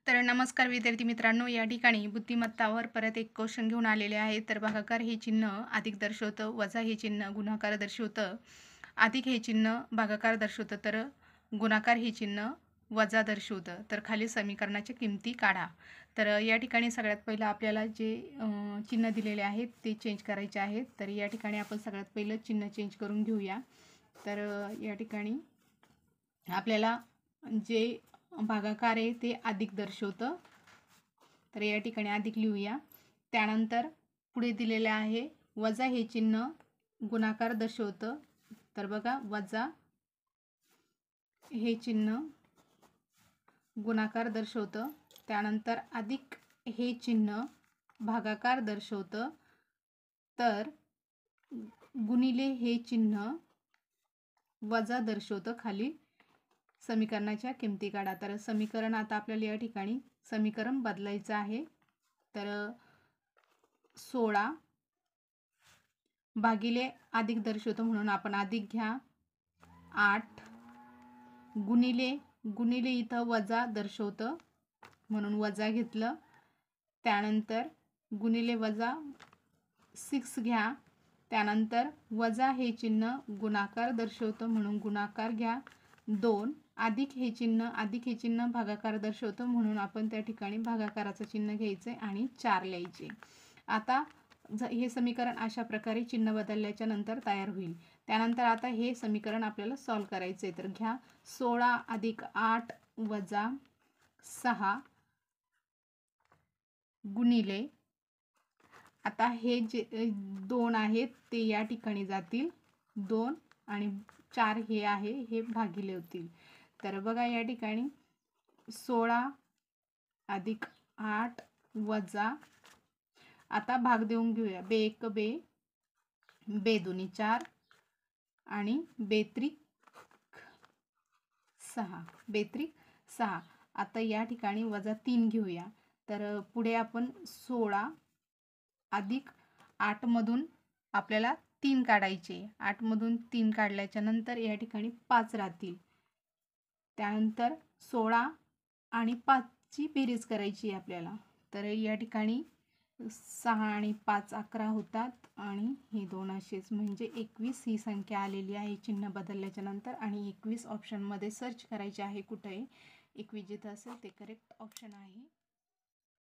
तर नमस्कार विद्यार्थी मित्रांनो, या ठिकाणी बुद्धिमत्तावर परत एक क्वेश्चन घेऊन आलेले आहे. तर भागाकार हे चिन्ह अधिक दर्शवतं, वजा हे चिन्ह गुणाकार दर्शवतं, अधिक हे चिन्ह भागाकार दर्शवतं, तर गुणाकार हे चिन्ह वजा दर्शवतं. तर खाली समीकरणाच्या किमती काढा. तर या ठिकाणी सगळ्यात पहिलं आपल्याला जे चिन्ह दिलेले आहेत ते चेंज करायचे आहेत. तर या ठिकाणी आपण सगळ्यात पहिलं चिन्ह चेंज करून घेऊया. तर या ठिकाणी आपल्याला जे भागाकार आहे ते अधिक दर्शवतं, तर या ठिकाणी अधिक लिहूया. त्यानंतर पुढे दिलेले आहे वजा हे चिन्ह गुणाकार दर्शवतं, तर बघा वजा हे चिन्ह गुणाकार दर्शवतं. त्यानंतर अधिक हे चिन्ह भागाकार दर्शवतं, तर गुणिले हे चिन्ह वजा दर्शवतं. खाली समीकरणाच्या किमती काढा. तर समीकरण आता आपल्याला या ठिकाणी समीकरण बदलायचं आहे. तर 16 भागिले अधिक दर्शवतो म्हणून आपण अधिक घ्या, 8 गुणिले इथं वजा दर्शवतं म्हणून वजा घेतलं. त्यानंतर गुणिले वजा 6 घ्या. त्यानंतर वजा हे चिन्ह गुणाकार दर्शवतं म्हणून गुणाकार घ्या, 2 अधिक हे चिन्ह भागाकार दर्शवतं म्हणून आपण त्या ठिकाणी भागाकाराचं चिन्ह घ्यायचं आणि 4 लिहायचे. आता हे समीकरण अशा प्रकारे चिन्ह बदलल्याच्या नंतर तयार होईल. त्यानंतर आता हे समीकरण आपल्याला सॉल्व करायचं आहे. तर घ्या 16 अधिक 8 वजा 6 गुणिले, आता हे जे 2 आहेत ते या ठिकाणी जातील, 2 आणि 4 हे आहे हे भागिले होतील. तर बघा या ठिकाणी 16 अधिक 8 वजा, आता भाग देऊन घेऊया, बे 1 बे, बे 2 4 आणि बेत्रिक 6, बेत्रिक 6. आता या ठिकाणी वजा 3 घेऊया. तर पुढे आपण 16 अधिक 8 मधून आपल्याला 3 काढायचे, 8 मधून 3 काढल्याच्या नंतर या ठिकाणी 5 राहतील. त्यानंतर 16 आणि 5 ची बेरीज करायची आपल्याला. तर या ठिकाणी 6 आणि 5 11 होतात आणि हे 2 असेच, म्हणजे 21 ही संख्या आलेली आहे चिन्ह बदलल्याच्या नंतर. आणि 21 ऑप्शनमध्ये सर्च करायचे आहे कुठे 21 जिथं असेल ते करेक्ट ऑप्शन आहे.